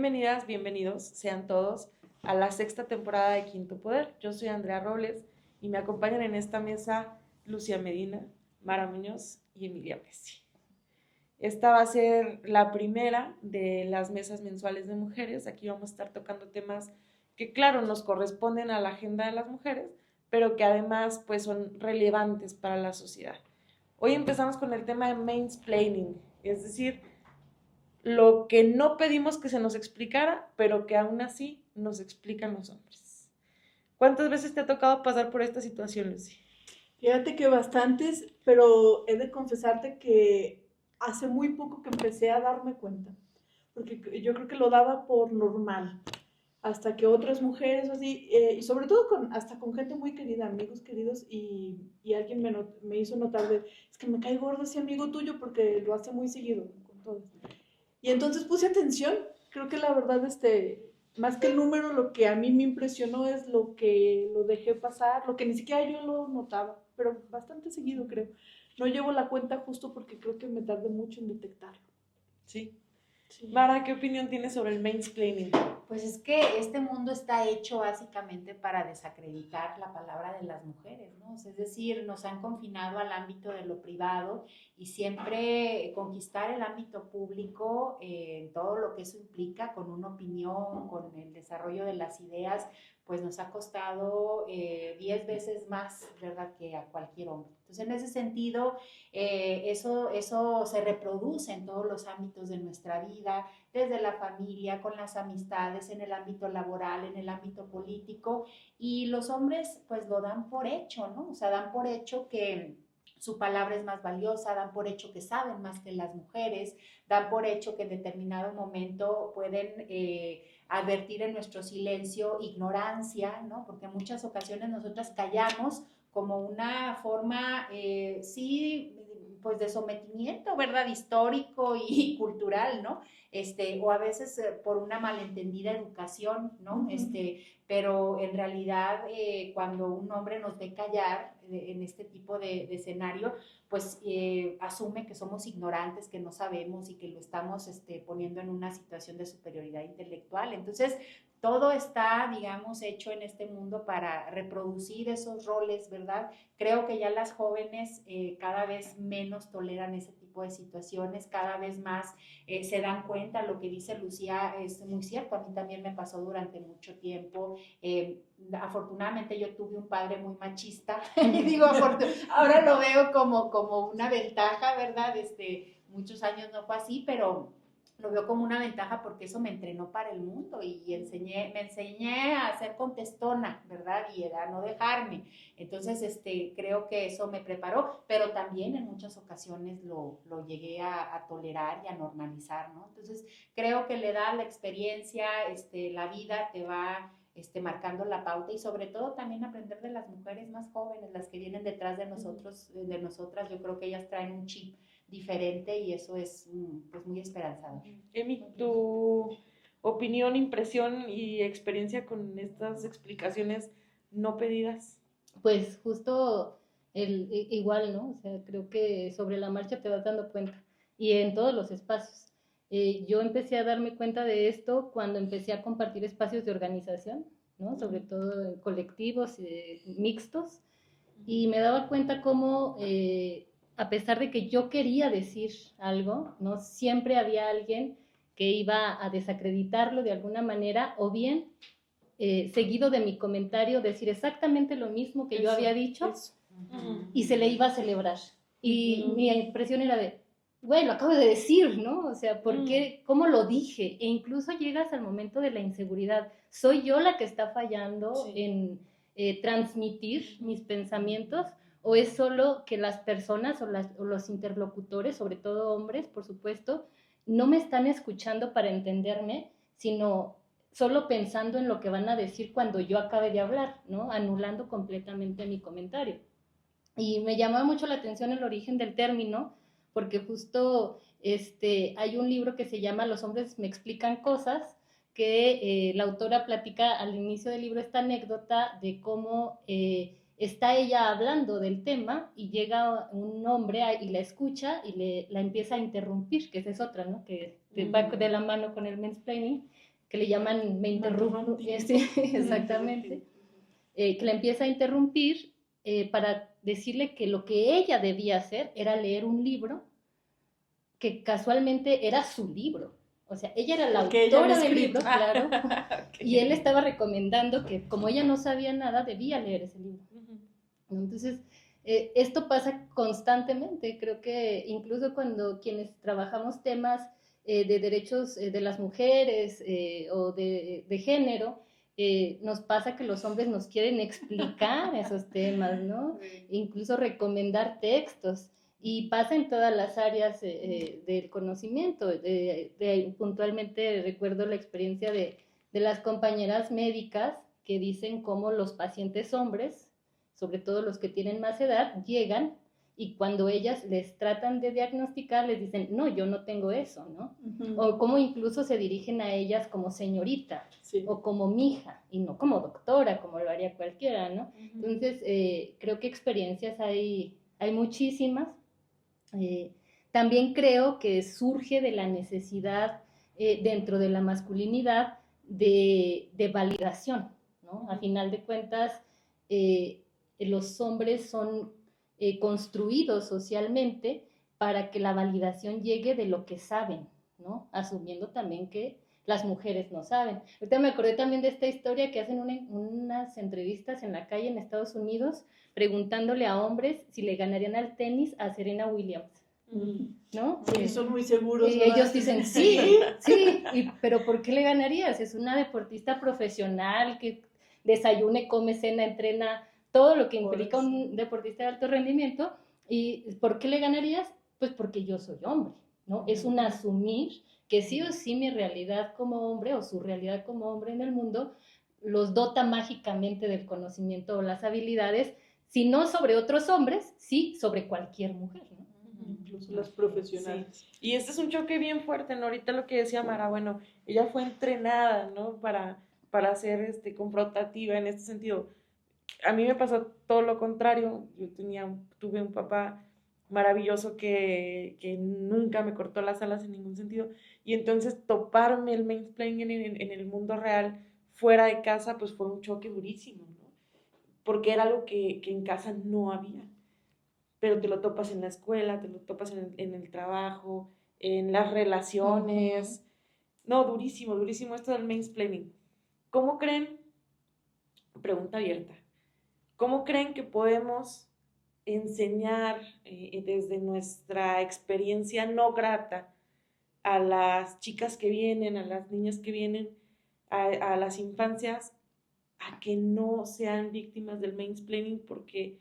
Bienvenidas, bienvenidos sean todos a la sexta temporada de Quinto Poder. Yo soy Andrea Robles y me acompañan en esta mesa Lucía Medina, Mara Muñoz y Emilia Messi. Esta va a ser la primera de las mesas mensuales de mujeres. Aquí vamos a estar tocando temas que, claro, nos corresponden a la agenda de las mujeres, pero que además pues, son relevantes para la sociedad. Hoy empezamos con el tema de mansplaining, es decir, lo que no pedimos que se nos explicara, pero que aún así nos explican los hombres. ¿Cuántas veces te ha tocado pasar por esta situación, Lucy? Fíjate que bastantes, pero he de confesarte que hace muy poco que empecé a darme cuenta, porque yo creo que lo daba por normal, hasta que otras mujeres así, y sobre todo hasta con gente muy querida, amigos queridos, y alguien me hizo notar es que me cae gordo ese amigo tuyo porque lo hace muy seguido con todos. Y entonces puse atención, creo que la verdad, más que el número, lo que a mí me impresionó es lo que lo dejé pasar, lo que ni siquiera yo lo notaba, pero bastante seguido creo. No llevo la cuenta justo porque creo que me tardé mucho en detectarlo. Sí. Sí. Mara, ¿qué opinión tienes sobre el mansplaining? Pues es que este mundo está hecho básicamente para desacreditar la palabra de las mujeres, ¿no? Es decir, nos han confinado al ámbito de lo privado y siempre conquistar el ámbito público, todo lo que eso implica, con una opinión, con el desarrollo de las ideas, pues nos ha costado 10 veces más, ¿verdad?, que a cualquier hombre. Entonces, en ese sentido, eso se reproduce en todos los ámbitos de nuestra vida, desde la familia, con las amistades, en el ámbito laboral, en el ámbito político, y los hombres pues lo dan por hecho, ¿no? O sea, dan por hecho que su palabra es más valiosa, dan por hecho que saben más que las mujeres, dan por hecho que en determinado momento pueden advertir en nuestro silencio ignorancia, ¿no? Porque en muchas ocasiones nosotras callamos como una forma, sí, pues de sometimiento, ¿verdad? Histórico y cultural, ¿no? O a veces por una malentendida educación, ¿no? Pero en realidad cuando un hombre nos ve callar en este tipo de escenario, pues asume que somos ignorantes, que no sabemos y que lo estamos poniendo en una situación de superioridad intelectual. Entonces, todo está, digamos, hecho en este mundo para reproducir esos roles, ¿verdad? Creo que ya las jóvenes cada vez menos toleran ese tipo de situaciones, cada vez más se dan cuenta, lo que dice Lucía es muy cierto, a mí también me pasó durante mucho tiempo. Afortunadamente yo tuve un padre muy machista, y digo, ahora lo veo como una ventaja, ¿verdad? Muchos años no fue así, pero lo veo como una ventaja porque eso me entrenó para el mundo y me enseñé a ser contestona, ¿verdad? Y a no dejarme. Entonces, creo que eso me preparó, pero también en muchas ocasiones lo llegué a tolerar y a normalizar, ¿no? Entonces, creo que le da la experiencia, la vida te va marcando la pauta y sobre todo también aprender de las mujeres más jóvenes, las que vienen detrás de nosotros, de nosotras. Yo creo que ellas traen un chip diferente y eso es pues muy esperanzador. Emi, tu opinión, impresión y experiencia con estas explicaciones no pedidas. Pues justo igual, ¿no? O sea, creo que sobre la marcha te vas dando cuenta y en todos los espacios. Yo empecé a darme cuenta de esto cuando empecé a compartir espacios de organización, ¿no? Sobre todo en colectivos mixtos, y me daba cuenta cómo, a pesar de que yo quería decir algo, ¿no? Siempre había alguien que iba a desacreditarlo de alguna manera, o bien seguido de mi comentario decir exactamente lo mismo que yo había dicho y se le iba a celebrar. Y mi impresión era de, güey, lo acabo de decir, ¿no? O sea, ¿por qué? ¿Cómo lo dije? E incluso llegas al momento de la inseguridad. ¿Soy yo la que está fallando en transmitir mis pensamientos? ¿O es solo que las personas o los interlocutores, sobre todo hombres, por supuesto, no me están escuchando para entenderme, sino solo pensando en lo que van a decir cuando yo acabe de hablar, ¿no? Anulando completamente mi comentario? Y me llamaba mucho la atención el origen del término, porque justo hay un libro que se llama Los hombres me explican cosas, que la autora platica al inicio del libro esta anécdota de cómo está ella hablando del tema y llega un hombre y la escucha y la empieza a interrumpir, que esa es otra, ¿no? Que va de la mano con el mansplaining. que le llaman me interrumpo, sí, exactamente, que la empieza a interrumpir para decirle que lo que ella debía hacer era leer un libro que casualmente era su libro. O sea, ella era la autora del libro, claro, okay. Y él estaba recomendando que como ella no sabía nada, debía leer ese libro. Entonces, esto pasa constantemente. Creo que incluso cuando quienes trabajamos temas de derechos de las mujeres o de género, nos pasa que los hombres nos quieren explicar esos temas, ¿no? Sí. Incluso recomendar textos. Y pasa en todas las áreas del conocimiento. Puntualmente recuerdo la experiencia de las compañeras médicas que dicen cómo los pacientes hombres, sobre todo los que tienen más edad, llegan y cuando ellas les tratan de diagnosticar, les dicen, no, yo no tengo eso, ¿no? O cómo incluso se dirigen a ellas como señorita, sí, o como mija, y no como doctora, como lo haría cualquiera, ¿no? Entonces, creo que experiencias hay muchísimas. También creo que surge de la necesidad dentro de la masculinidad de validación, ¿no? A final de cuentas, los hombres son construidos socialmente para que la validación llegue de lo que saben, ¿no? Asumiendo también que las mujeres no saben. Ahorita me acordé también de esta historia que hacen unas entrevistas en la calle en Estados Unidos preguntándole a hombres si le ganarían al tenis a Serena Williams, ¿no? Sí, son muy seguros. Y ellos dicen, sí, pero ¿por qué le ganarías? Es una deportista profesional que desayune, come, cena, entrena, todo lo que implica un deportista de alto rendimiento. ¿Y por qué le ganarías? Pues porque yo soy hombre, ¿no? Es un asumir que sí o sí mi realidad como hombre o su realidad como hombre en el mundo los dota mágicamente del conocimiento o las habilidades, si no sobre otros hombres, sí sobre cualquier mujer, ¿no? Incluso las profesionales. Sí. Y este es un choque bien fuerte, ¿no? Ahorita lo que decía Mara, bueno, ella fue entrenada, ¿no? Para ser confrontativa en este sentido. A mí me pasó todo lo contrario. Yo tuve un papá maravilloso que nunca me cortó las alas en ningún sentido. Y entonces toparme el mansplaining en el mundo real, fuera de casa, pues fue un choque durísimo, ¿no? Porque era algo que en casa no había. Pero te lo topas en la escuela, te lo topas en el trabajo, en las relaciones. No, durísimo, durísimo esto del mansplaining. ¿Cómo creen? Pregunta abierta. ¿Cómo creen que podemos enseñar desde nuestra experiencia no grata a las chicas que vienen, a las niñas que vienen, a las infancias, a que no sean víctimas del mansplaining? Porque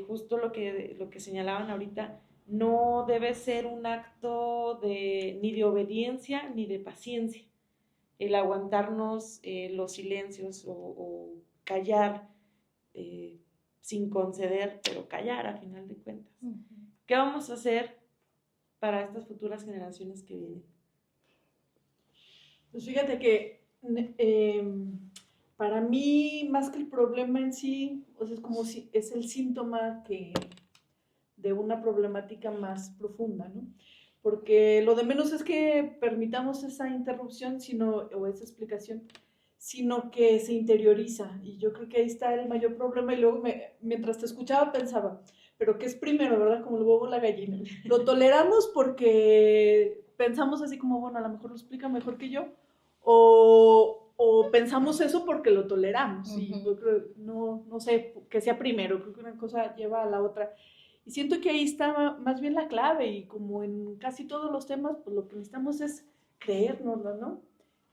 justo lo que señalaban ahorita, no debe ser un acto ni de obediencia ni de paciencia, el aguantarnos los silencios o callar sin conceder, pero callar a final de cuentas. ¿Qué vamos a hacer para estas futuras generaciones que vienen? Pues fíjate que para mí, más que el problema en sí, o sea, es como si es el síntoma de una problemática más profunda, ¿no? Porque lo de menos es que permitamos esa interrupción o esa explicación, sino que se interioriza. Y yo creo que ahí está el mayor problema. Y luego, mientras te escuchaba, pensaba, ¿pero qué es primero, verdad? Como el huevo o la gallina. ¿Lo toleramos porque pensamos así como, bueno, a lo mejor lo explica mejor que yo? ¿O pensamos eso porque lo toleramos? Y yo creo, no sé qué sea primero, creo que una cosa lleva a la otra. Y siento que ahí está más bien la clave, y como en casi todos los temas, pues lo que necesitamos es creérnoslo, ¿no?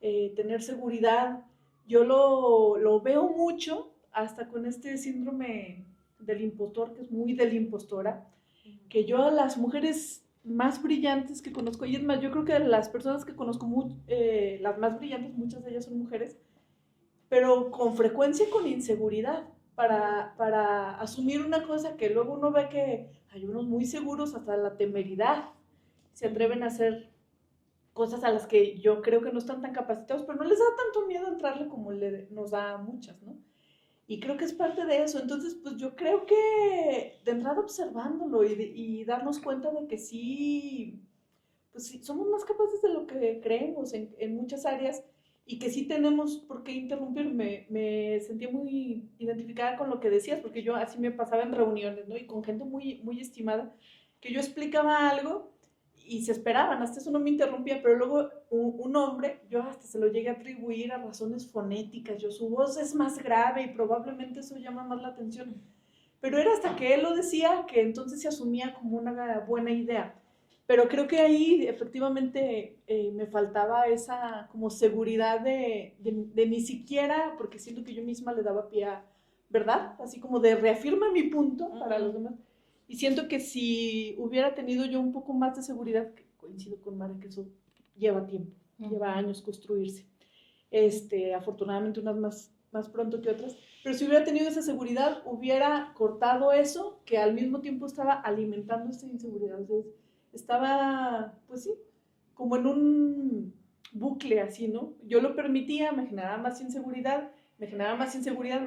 Tener seguridad. Yo lo veo mucho hasta con este síndrome del impostor, que es muy de la impostora, que yo a las mujeres más brillantes que conozco, y es más, yo creo que las personas que conozco, las más brillantes, muchas de ellas son mujeres, pero con frecuencia con inseguridad, para asumir una cosa que luego uno ve que hay unos muy seguros, hasta la temeridad, se atreven a hacer cosas a las que yo creo que no están tan capacitados, pero no les da tanto miedo entrarle como nos da a muchas, ¿no? Y creo que es parte de eso. Entonces, pues yo creo que de entrada observándolo y darnos cuenta de que sí, pues sí, somos más capaces de lo que creemos en muchas áreas, y que sí tenemos por qué interrumpir. Me sentí muy identificada con lo que decías, porque yo así me pasaba en reuniones, ¿no? Y con gente muy, muy estimada, que yo explicaba algo y se esperaban, hasta eso no me interrumpía, pero luego un hombre, yo hasta se lo llegué a atribuir a razones fonéticas, yo su voz es más grave y probablemente eso llama más la atención. Pero era hasta que él lo decía que entonces se asumía como una buena idea. Pero creo que ahí efectivamente me faltaba esa como seguridad de ni siquiera, porque siento que yo misma le daba pie a, ¿verdad? Así como de reafirma mi punto para los demás. Y siento que si hubiera tenido yo un poco más de seguridad, que coincido con Mara, que eso lleva tiempo, lleva años construirse. Afortunadamente unas más pronto que otras, pero si hubiera tenido esa seguridad, hubiera cortado eso que al mismo tiempo estaba alimentando esta inseguridad. Entonces, estaba, pues sí, como en un bucle así, ¿no? Yo lo permitía, me generaba más inseguridad,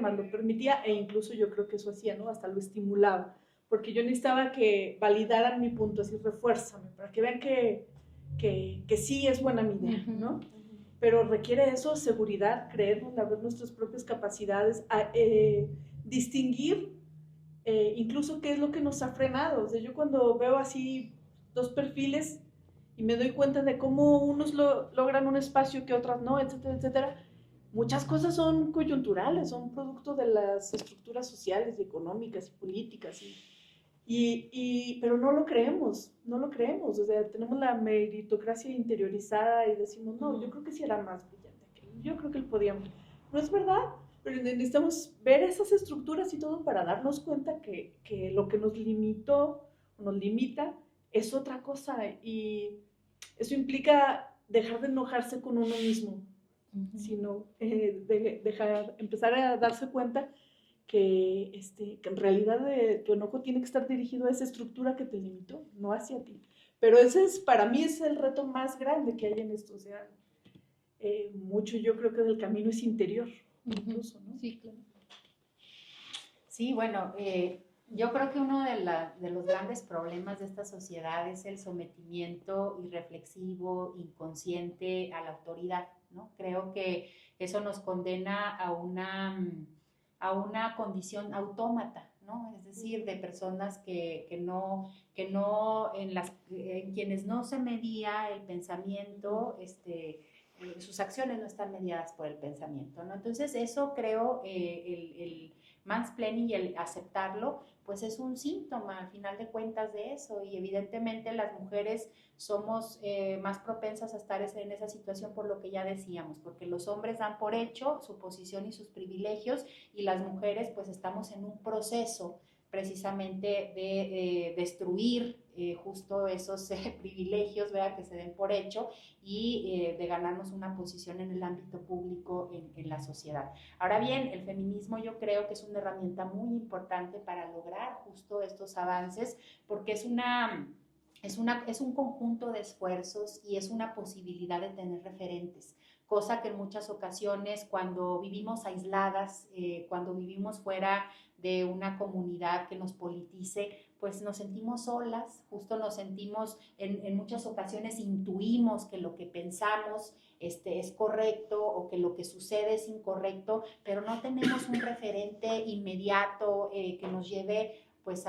más lo permitía, e incluso yo creo que eso hacía, ¿no? Hasta lo estimulaba, porque yo necesitaba que validaran mi punto, así, refuérzame, para que vean que sí es buena mi idea, ¿no? Pero requiere eso, seguridad, creernos, ver nuestras propias capacidades, distinguir incluso qué es lo que nos ha frenado. O sea, yo cuando veo así dos perfiles y me doy cuenta de cómo unos logran un espacio que otras no, etcétera, etcétera, muchas cosas son coyunturales, son producto de las estructuras sociales y económicas y políticas pero no lo creemos, o sea, tenemos la meritocracia interiorizada y decimos, no, yo creo que sí era más brillante que él, yo creo que él podía, no es verdad, pero necesitamos ver esas estructuras y todo para darnos cuenta que lo que nos limitó, o nos limita, es otra cosa, y eso implica dejar de enojarse con uno mismo, sino empezar a darse cuenta que en realidad tu enojo tiene que estar dirigido a esa estructura que te limitó, no hacia ti. Pero ese es, para mí, es el reto más grande que hay en esto. O sea, mucho yo creo que del camino es interior, incluso, ¿no? Sí, claro. Sí, bueno, yo creo que uno de los grandes problemas de esta sociedad es el sometimiento irreflexivo, inconsciente a la autoridad, ¿no? Creo que eso nos condena a una condición autómata, ¿no? Es decir, de personas en quienes no se medía el pensamiento, sus acciones no están mediadas por el pensamiento, ¿no? Entonces, eso creo, el mansplaining y el aceptarlo, pues es un síntoma al final de cuentas de eso, y evidentemente las mujeres somos más propensas a estar en esa situación por lo que ya decíamos, porque los hombres dan por hecho su posición y sus privilegios, y las mujeres pues estamos en un proceso precisamente de destruir justo esos privilegios, ¿verdad?, que se den por hecho, y de ganarnos una posición en el ámbito público en la sociedad. Ahora bien, el feminismo yo creo que es una herramienta muy importante para lograr justo estos avances, porque es un conjunto de esfuerzos y es una posibilidad de tener referentes, cosa que en muchas ocasiones cuando vivimos aisladas, cuando vivimos fuera de una comunidad que nos politice, pues nos sentimos solas, justo nos sentimos, en muchas ocasiones intuimos que lo que pensamos es correcto, o que lo que sucede es incorrecto, pero no tenemos un referente inmediato que nos lleve pues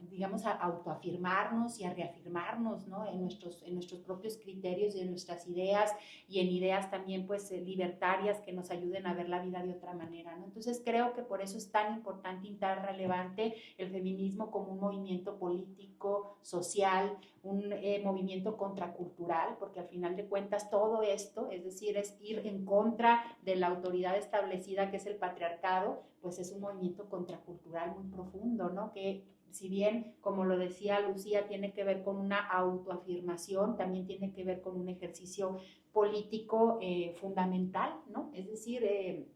digamos, a autoafirmarnos y a reafirmarnos, ¿no?, en nuestros propios criterios y en nuestras ideas, y en ideas también pues libertarias que nos ayuden a ver la vida de otra manera, ¿no? Entonces creo que por eso es tan importante y tan relevante el feminismo como un movimiento político, social, un movimiento contracultural, porque al final de cuentas todo esto, es decir, es ir en contra de la autoridad establecida que es el patriarcado, pues es un movimiento contracultural muy profundo, ¿no?, que si bien, como lo decía Lucía, tiene que ver con una autoafirmación, también tiene que ver con un ejercicio político fundamental, ¿no? Es decir,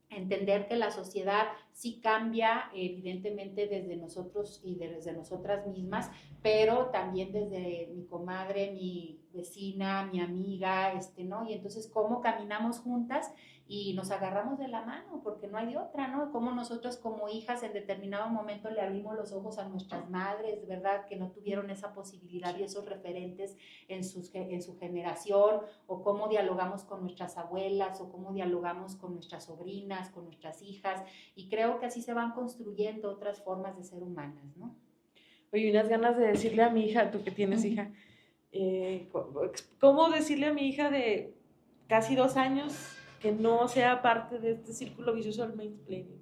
entender que la sociedad sí cambia, evidentemente desde nosotros y desde nosotras mismas, pero también desde mi comadre, mi vecina, mi amiga, ¿no? Y entonces, ¿cómo caminamos juntas? Y nos agarramos de la mano, porque no hay de otra, ¿no? Como nosotros como hijas en determinado momento le abrimos los ojos a nuestras madres, ¿verdad? Que no tuvieron esa posibilidad y esos referentes en su generación, o cómo dialogamos con nuestras abuelas, o cómo dialogamos con nuestras sobrinas, con nuestras hijas, y creo que así se van construyendo otras formas de ser humanas, ¿no? Oye, unas ganas de decirle a mi hija, tú que tienes hija, ¿cómo decirle a mi hija de casi 2 años que no sea parte de este círculo vicioso del mansplaining?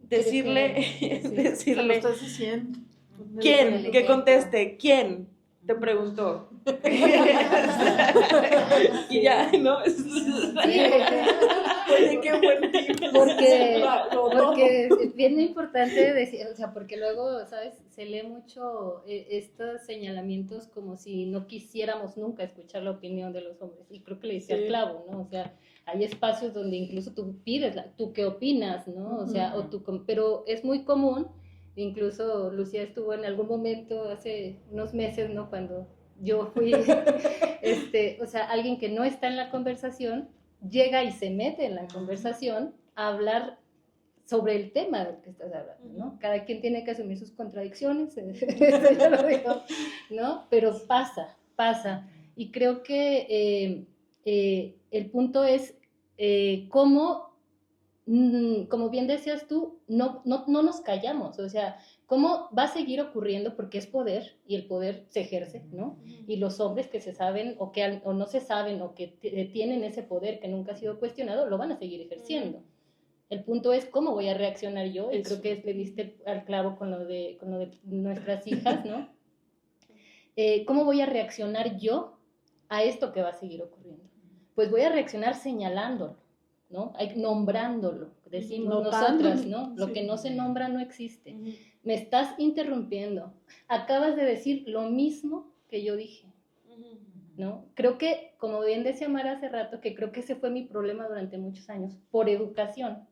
Decirle, Se lo decirle, estás diciendo. ¿quién? Que conteste, ¿quién? Te preguntó. Y ya, ¿no? Oye, qué buen tip. Porque es bien importante decir, o sea, porque luego, ¿sabes? Se lee mucho estos señalamientos como si no quisiéramos nunca escuchar la opinión de los hombres. Y creo que le dice al clavo, ¿no? O sea, hay espacios donde incluso tú pides, ¿tú qué opinas, no? O sea, pero es muy común, incluso Lucía estuvo en algún momento hace unos meses, ¿no? Cuando yo fui, o sea, alguien que no está en la conversación, llega y se mete en la conversación a hablar sobre el tema del que estás hablando, ¿no? Cada quien tiene que asumir sus contradicciones, ya lo digo, ¿no? Pero pasa. Y creo que el punto es cómo, como bien decías tú, no nos callamos, o sea, cómo va a seguir ocurriendo porque es poder y el poder se ejerce, ¿no? Y los hombres que se saben o no se saben o que tienen ese poder que nunca ha sido cuestionado, lo van a seguir ejerciendo. El punto es cómo voy a reaccionar yo, y creo que le diste al clavo con lo de nuestras hijas, ¿no? ¿Cómo voy a reaccionar yo a esto que va a seguir ocurriendo? Pues voy a reaccionar señalándolo, ¿no? Nombrándolo, decimos nosotras, ¿no? Lo que no se nombra no existe. Me estás interrumpiendo. Acabas de decir lo mismo que yo dije, ¿no? Creo que, como bien decía Mara hace rato, que creo que ese fue mi problema durante muchos años, por educación,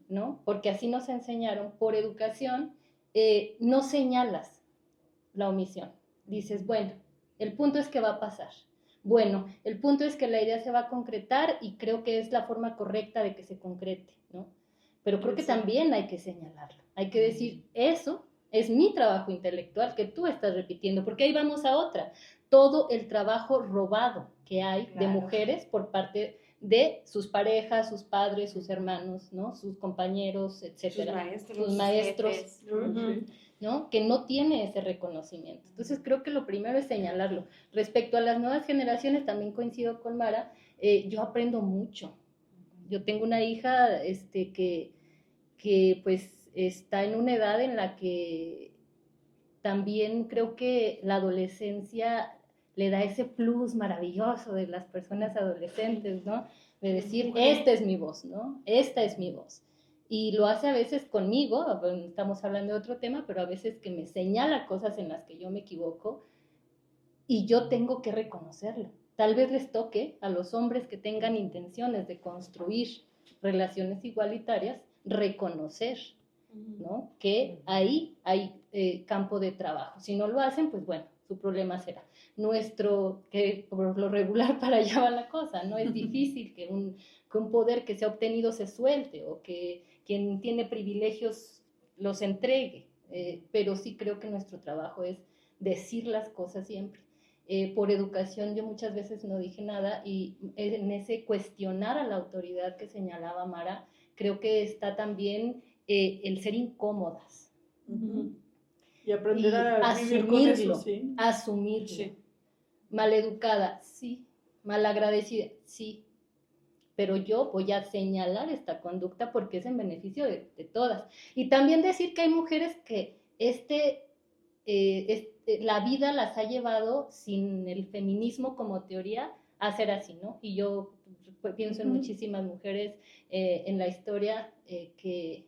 ¿no? Porque así nos enseñaron, por educación, no señalas la omisión. Dices, bueno, el punto es que va a pasar. Bueno, el punto es que la idea se va a concretar y creo que es la forma correcta de que se concrete, ¿no? Pero creo que también hay que señalarlo. Hay que decir, eso es mi trabajo intelectual que tú estás repitiendo, porque ahí vamos a otra. Todo el trabajo robado que hay de mujeres por parte de sus parejas, sus padres, sus hermanos, ¿no? Sus compañeros, etcétera. Sus maestros, ¿no? Que no tiene ese reconocimiento. Entonces creo que lo primero es señalarlo. Respecto a las nuevas generaciones, también coincido con Mara, yo aprendo mucho. Yo tengo una hija que pues está en una edad en la que también creo que la adolescencia le da ese plus maravilloso de las personas adolescentes, ¿no? De decir, esta es mi voz, ¿no? Esta es mi voz. Y lo hace a veces conmigo, estamos hablando de otro tema, pero a veces que me señala cosas en las que yo me equivoco y yo tengo que reconocerlo. Tal vez les toque a los hombres que tengan intenciones de construir relaciones igualitarias, reconocer, ¿no? Que ahí hay campo de trabajo. Si no lo hacen, pues bueno, su problema será. Que por lo regular para allá va la cosa, ¿no? Es difícil que un poder que se ha obtenido se suelte o que quien tiene privilegios los entregue, pero sí creo que nuestro trabajo es decir las cosas siempre. Por educación yo muchas veces no dije nada y en ese cuestionar a la autoridad que señalaba Mara, creo que está también el ser incómodas. Y aprender a vivir con eso, ¿sí? Asumirlo. Sí. Maleducada, sí. Malagradecida, sí. Pero yo voy a señalar esta conducta porque es en beneficio de todas. Y también decir que hay mujeres que la vida las ha llevado sin el feminismo como teoría a ser así, ¿no? Y yo pienso en muchísimas mujeres en la historia que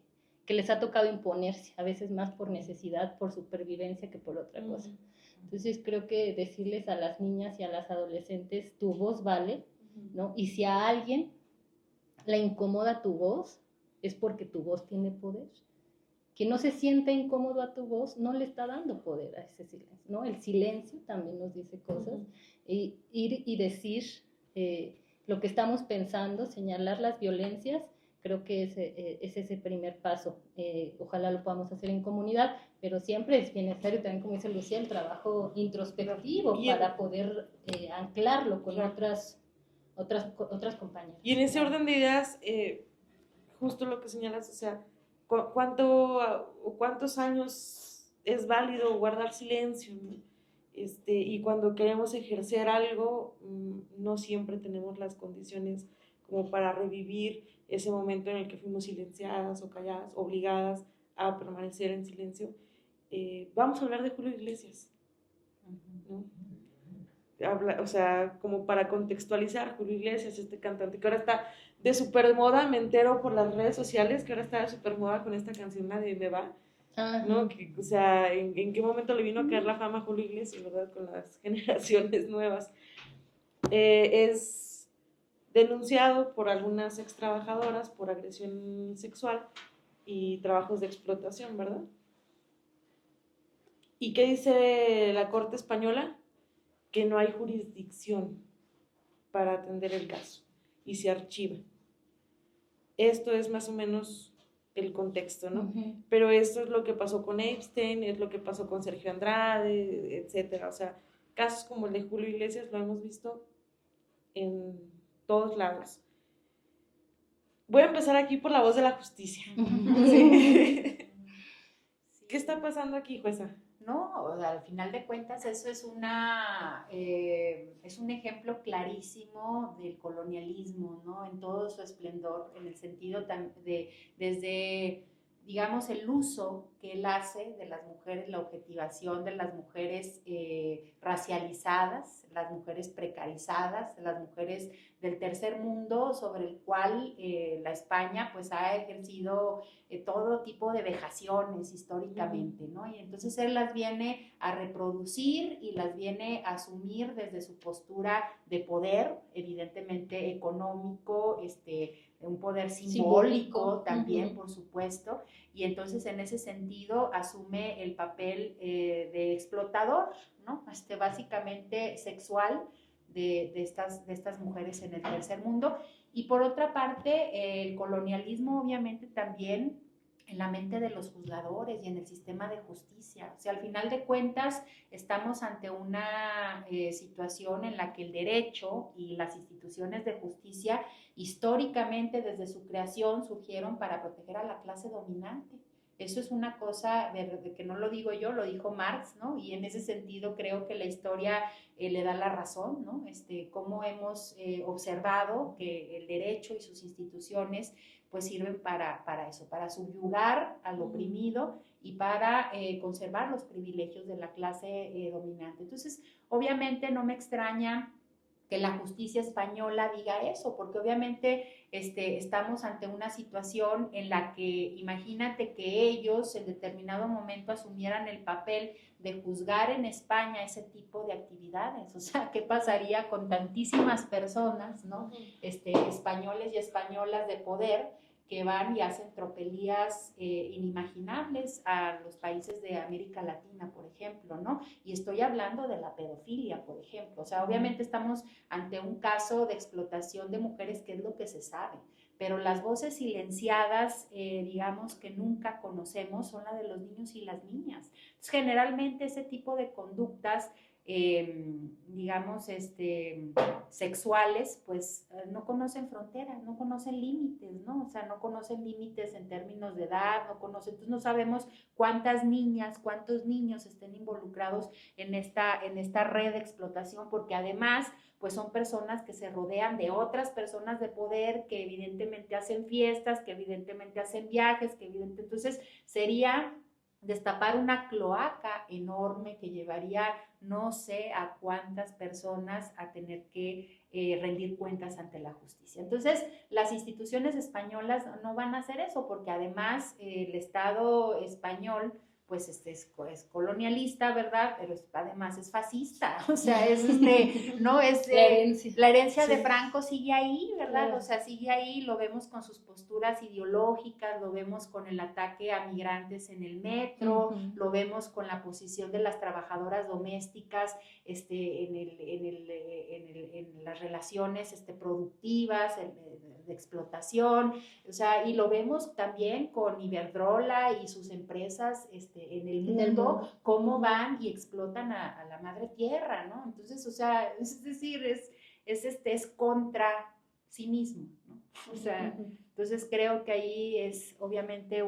les ha tocado imponerse, a veces más por necesidad, por supervivencia que por otra cosa. Entonces creo que decirles a las niñas y a las adolescentes, tu voz vale, ¿no? Y si a alguien le incomoda tu voz, es porque tu voz tiene poder. quien no se siente incómodo a tu voz no le está dando poder a ese silencio, ¿no? El silencio también nos dice cosas, y ir y decir lo que estamos pensando, señalar las violencias, creo que es ese primer paso. Ojalá lo podamos hacer en comunidad, pero siempre es bien necesario también, como dice Lucía, el trabajo introspectivo para poder anclarlo con otras compañeras. Y en ese orden de ideas, justo lo que señalas, o sea, ¿cuántos años es válido guardar silencio, ¿no? Y cuando queremos ejercer algo, no siempre tenemos las condiciones como para revivir ese momento en el que fuimos silenciadas o calladas, obligadas a permanecer en silencio. Vamos a hablar de Julio Iglesias, ¿no? O sea, como para contextualizar, Julio Iglesias, este cantante que ahora está de super moda, me entero por las redes sociales que ahora está de super moda con esta canción, la de Me Va, ¿no? Que, o sea, ¿en qué momento le vino a caer la fama a Julio Iglesias, verdad? Con las generaciones nuevas. Es denunciado por algunas ex trabajadoras por agresión sexual y trabajos de explotación, ¿verdad? ¿Y qué dice la Corte Española? Que no hay jurisdicción para atender el caso y se archiva. Esto es más o menos el contexto, ¿no? Pero esto es lo que pasó con Epstein, es lo que pasó con Sergio Andrade, etcétera. O sea, casos como el de Julio Iglesias lo hemos visto en todos lados. Voy a empezar aquí por la voz de la justicia. ¿Sí? ¿Qué está pasando aquí, jueza? No, o sea, al final de cuentas eso es es un ejemplo clarísimo del colonialismo, ¿no? En todo su esplendor, en el sentido desde, digamos, el uso que él hace de las mujeres, la objetivación de las mujeres racializadas, las mujeres precarizadas, las mujeres del tercer mundo, sobre el cual la España pues ha ejercido todo tipo de vejaciones históricamente, ¿no? Y entonces él las viene a reproducir y las viene a asumir desde su postura de poder, evidentemente económico, un poder simbólico también, por supuesto, y entonces en ese sentido asume el papel de explotador, ¿no? Básicamente sexual de estas mujeres en el tercer mundo. Y por otra parte, el colonialismo obviamente también en la mente de los juzgadores y en el sistema de justicia. O sea, al final de cuentas estamos ante una situación en la que el derecho y las instituciones de justicia históricamente desde su creación surgieron para proteger a la clase dominante. Eso es una cosa de que no lo digo yo, lo dijo Marx, ¿no? Y en ese sentido creo que la historia le da la razón, ¿no? Cómo hemos observado que el derecho y sus instituciones pues sirven para eso, para subyugar al oprimido y para conservar los privilegios de la clase dominante. Entonces, obviamente no me extraña que la justicia española diga eso, porque obviamente estamos ante una situación en la que imagínate que ellos en determinado momento asumieran el papel de juzgar en España ese tipo de actividades. O sea, ¿qué pasaría con tantísimas personas, ¿no? Españoles y españolas de poder que van y hacen tropelías inimaginables a los países de América Latina, por ejemplo, ¿no? Y estoy hablando de la pedofilia, por ejemplo. O sea, obviamente estamos ante un caso de explotación de mujeres, que es lo que se sabe, pero las voces silenciadas, digamos, que nunca conocemos, son la de los niños y las niñas. Entonces, generalmente ese tipo de conductas digamos, sexuales, pues no conocen fronteras, no conocen límites, ¿no? O sea, no conocen límites en términos de edad, no conocen, entonces no sabemos cuántas niñas, cuántos niños estén involucrados en esta red de explotación, porque además, pues son personas que se rodean de otras personas de poder, que evidentemente hacen fiestas, que evidentemente hacen viajes, que evidentemente, entonces sería destapar una cloaca enorme que llevaría no sé a cuántas personas a tener que rendir cuentas ante la justicia. Entonces, las instituciones españolas no van a hacer eso, porque además el Estado español pues es colonialista, ¿verdad? Pero además es fascista, o sea, no es la herencia de Franco sigue ahí, ¿verdad? Claro. O sea, sigue ahí, lo vemos con sus posturas ideológicas, lo vemos con el ataque a migrantes en el metro, lo vemos con la posición de las trabajadoras domésticas en las relaciones productivas, de explotación, o sea, y lo vemos también con Iberdrola y sus empresas en el mundo, cómo van y explotan a la madre tierra, ¿no? Entonces, o sea, es decir, es contra sí mismo, ¿no? O sea, entonces creo que ahí es obviamente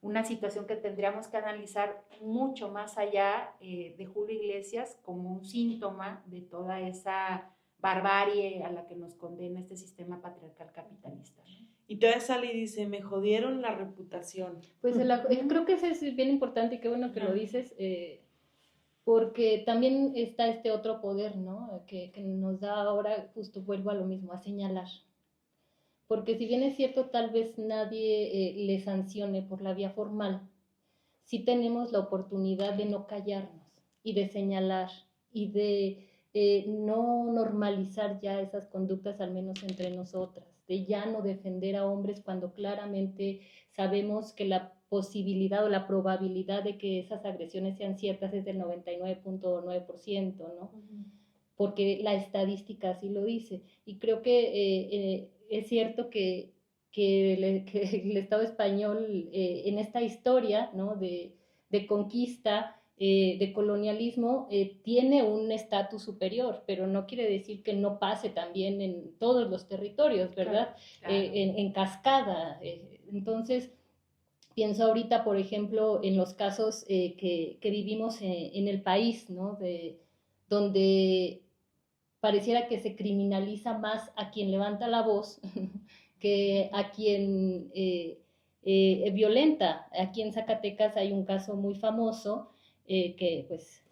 una situación que tendríamos que analizar mucho más allá de Julio Iglesias como un síntoma de toda esa barbarie a la que nos condena este sistema patriarcal capitalista, ¿no? Y todavía sale y dice, me jodieron la reputación. Pues creo que eso es bien importante y qué bueno que lo dices, porque también está este otro poder, ¿no? Que nos da ahora, justo vuelvo a lo mismo, a señalar. Porque si bien es cierto, tal vez nadie le sancione por la vía formal, sí tenemos la oportunidad de no callarnos y de señalar y de no normalizar ya esas conductas, al menos entre nosotras, de ya no defender a hombres cuando claramente sabemos que la posibilidad o la probabilidad de que esas agresiones sean ciertas es del 99.9%, ¿no? Porque la estadística así lo dice. Y creo que es cierto que el Estado español en esta historia, ¿no? de conquista, de colonialismo, tiene un estatus superior, pero no quiere decir que no pase también en todos los territorios, ¿verdad? Claro. En cascada. Entonces, pienso ahorita, por ejemplo, en los casos que vivimos en el país, ¿no? Donde pareciera que se criminaliza más a quien levanta la voz que a quien violenta. Aquí en Zacatecas hay un caso muy famoso que pues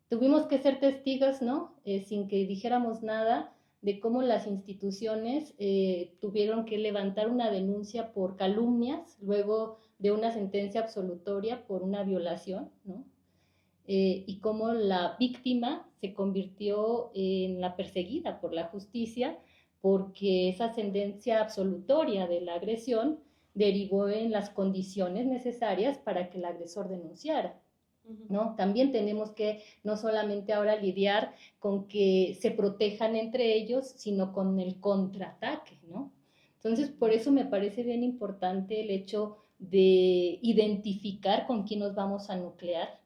tuvimos que ser testigos, ¿no? Sin que dijéramos nada de cómo las instituciones tuvieron que levantar una denuncia por calumnias luego de una sentencia absolutoria por una violación, ¿no? Y cómo la víctima se convirtió en la perseguida por la justicia porque esa sentencia absolutoria de la agresión derivó en las condiciones necesarias para que el agresor denunciara, ¿no? También tenemos que no solamente ahora lidiar con que se protejan entre ellos, sino con el contraataque, ¿no? Entonces, por eso me parece bien importante el hecho de identificar con quién nos vamos a nuclear,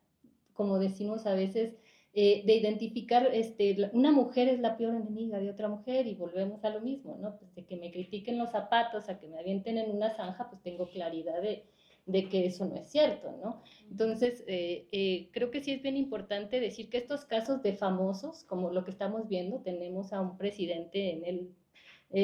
como decimos a veces, de identificar, una mujer es la peor enemiga de otra mujer y volvemos a lo mismo, ¿no? Pues de que me critiquen los zapatos a que me avienten en una zanja, pues tengo claridad de que eso no es cierto, ¿no? Entonces, creo que sí es bien importante decir que estos casos de famosos, como lo que estamos viendo, tenemos a un presidente en el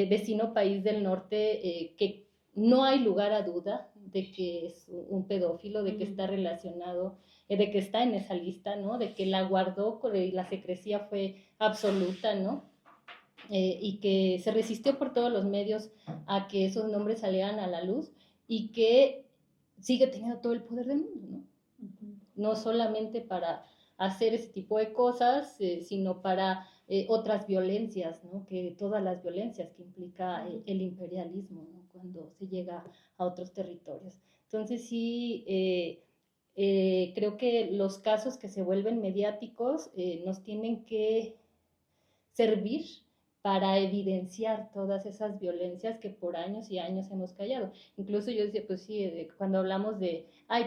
vecino país del norte que no hay lugar a duda de que es un pedófilo, de que está relacionado, de que está en esa lista, ¿no? De que la guardó y la secrecía fue absoluta, ¿no? Y que se resistió por todos los medios a que esos nombres salieran a la luz y que sigue teniendo todo el poder del mundo, ¿no? No solamente para hacer ese tipo de cosas, sino para otras violencias, ¿no? Que todas las violencias que implica el imperialismo, ¿no? Cuando se llega a otros territorios. Entonces sí, creo que los casos que se vuelven mediáticos nos tienen que servir para evidenciar todas esas violencias que por años y años hemos callado. Incluso yo decía, pues sí, cuando hablamos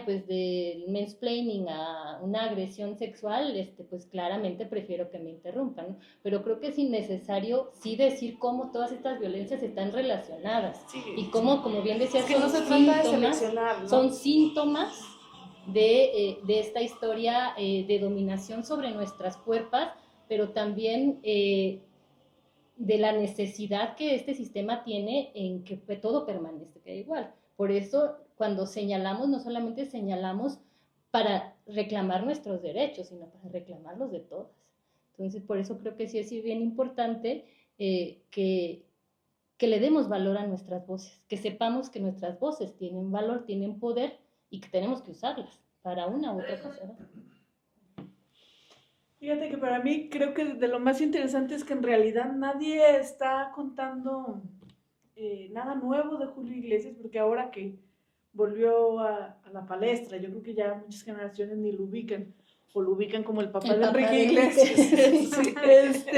pues del mansplaining a una agresión sexual, pues claramente prefiero que me interrumpan, ¿no? Pero creo que es innecesario sí decir cómo todas estas violencias están relacionadas. Sí, y cómo, como bien decías, es que no se trata de seleccionar, ¿no? Son síntomas de esta historia de dominación sobre nuestras cuerpos, pero también de la necesidad que este sistema tiene en que todo permanezca igual. Por eso, cuando señalamos, no solamente señalamos para reclamar nuestros derechos, sino para reclamarlos de todas. Entonces, por eso creo que sí es bien importante que que le demos valor a nuestras voces, que sepamos que nuestras voces tienen valor, tienen poder y que tenemos que usarlas para una u otra cosa. Fíjate que para mí creo que de lo más interesante es que en realidad nadie está contando nada nuevo de Julio Iglesias, porque ahora que volvió a la palestra, yo creo que ya muchas generaciones ni lo ubican, o lo ubican como el papá de Enrique Iglesias. Sí.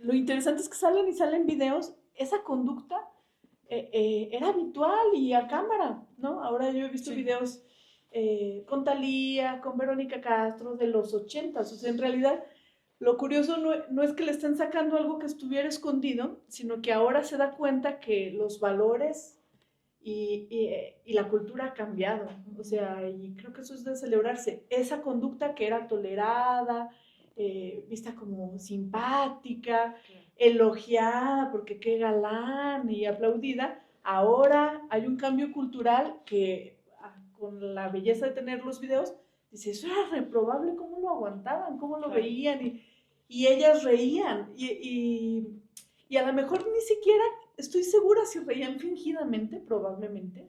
Lo interesante es que salen videos, esa conducta era habitual y a cámara, ¿no? Ahora yo he visto videos con Thalía, con Verónica Castro de los 80s, o sea, en realidad lo curioso no es que le estén sacando algo que estuviera escondido, sino que ahora se da cuenta que los valores y la cultura ha cambiado, o sea, y creo que eso es de celebrarse, esa conducta que era tolerada, vista como simpática, elogiada porque qué galán y aplaudida, ahora hay un cambio cultural que con la belleza de tener los videos, dice, eso era reprobable, ¿cómo lo aguantaban? ¿Cómo lo veían? Y ellas reían y a lo mejor ni siquiera estoy segura si reían fingidamente, probablemente,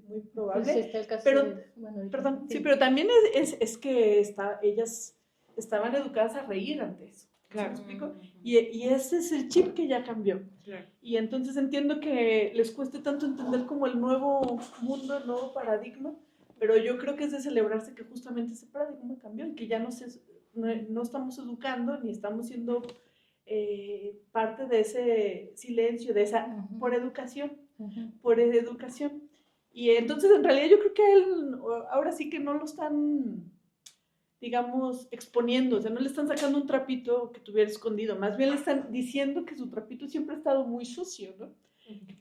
muy probable. Pues está el caso pero, perdón, sí, pero también es que ellas estaban educadas a reír antes. Claro. ¿Sí me explico? Y ese es el chip que ya cambió. Claro. Y entonces entiendo que les cueste tanto entender como el nuevo mundo, el nuevo paradigma, pero yo creo que es de celebrarse que justamente ese paradigma cambió y que ya no estamos educando ni estamos siendo parte de ese silencio, de esa, por educación. Y entonces en realidad yo creo que a él ahora sí que no lo están, digamos, exponiendo, o sea, no le están sacando un trapito que tuviera escondido, más bien le están diciendo que su trapito siempre ha estado muy sucio, ¿no?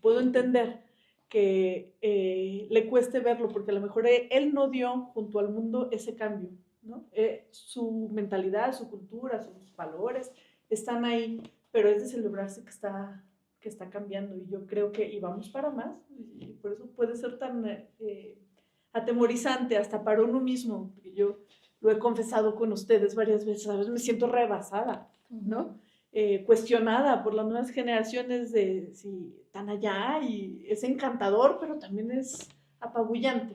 Puedo entender que le cueste verlo, porque a lo mejor él no dio junto al mundo ese cambio, ¿no? Su mentalidad, su cultura, sus valores están ahí, pero es de celebrarse que está cambiando, y yo creo que, y vamos para más, y por eso puede ser tan atemorizante hasta para uno mismo, porque yo lo he confesado con ustedes varias veces, a veces me siento rebasada, ¿no? Cuestionada por las nuevas generaciones de si están allá, y es encantador, pero también es apabullante.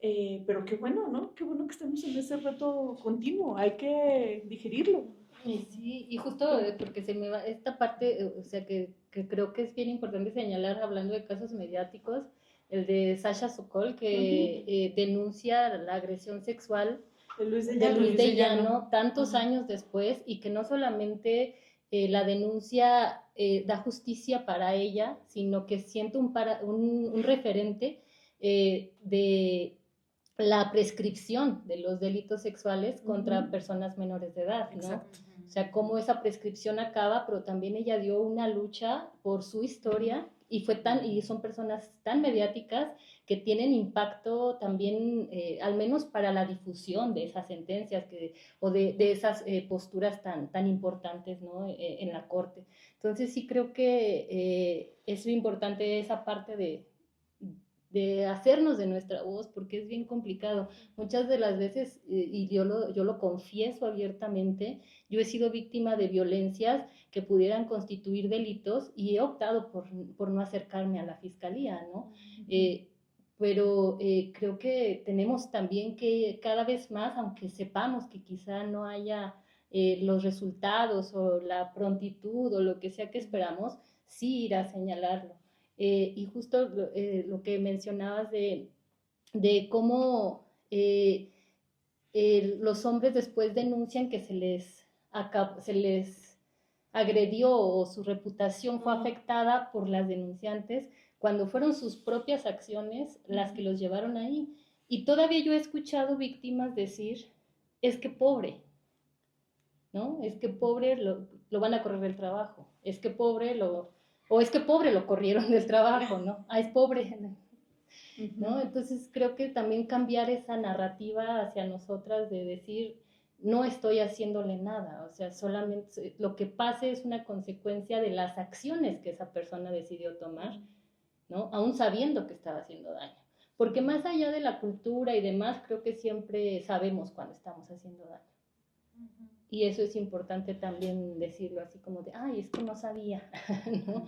Pero qué bueno, ¿no? Qué bueno que estemos en ese reto continuo, hay que digerirlo. Sí, y justo porque se me va esta parte, o sea, que creo que es bien importante señalar, hablando de casos mediáticos, el de Sasha Sokol, que denuncia la agresión sexual de Luis de Llano tantos años después, y que no solamente la denuncia da justicia para ella, sino que siente un referente de la prescripción de los delitos sexuales contra personas menores de edad, ¿no? Exacto. O sea, cómo esa prescripción acaba, pero también ella dio una lucha por su historia, y son personas tan mediáticas que tienen impacto también, al menos para la difusión de esas sentencias o de esas posturas tan importantes, ¿no? En la corte. Entonces sí creo que es importante esa parte de hacernos de nuestra voz, porque es bien complicado. Muchas de las veces, y yo lo confieso abiertamente, yo he sido víctima de violencias que pudieran constituir delitos, y he optado por no acercarme a la fiscalía, ¿no? Pero creo que tenemos también que cada vez más, aunque sepamos que quizá no haya los resultados o la prontitud o lo que sea que esperamos, sí ir a señalarlo. Y justo lo que mencionabas de cómo los hombres después denuncian que se les agredió o su reputación fue afectada por las denunciantes, cuando fueron sus propias acciones las que los llevaron ahí. Y todavía yo he escuchado víctimas decir, es que pobre, ¿no? Es que pobre lo van a correr del trabajo, es que pobre o es que pobre lo corrieron del trabajo, ¿no? Es pobre, ¿no? Entonces creo que también cambiar esa narrativa hacia nosotras de decir, no estoy haciéndole nada, o sea, solamente lo que pase es una consecuencia de las acciones que esa persona decidió tomar, ¿no? Aún sabiendo que estaba haciendo daño. Porque más allá de la cultura y demás, creo que siempre sabemos cuando estamos haciendo daño. Y eso es importante también decirlo así como de, ay, es que no sabía, ¿no?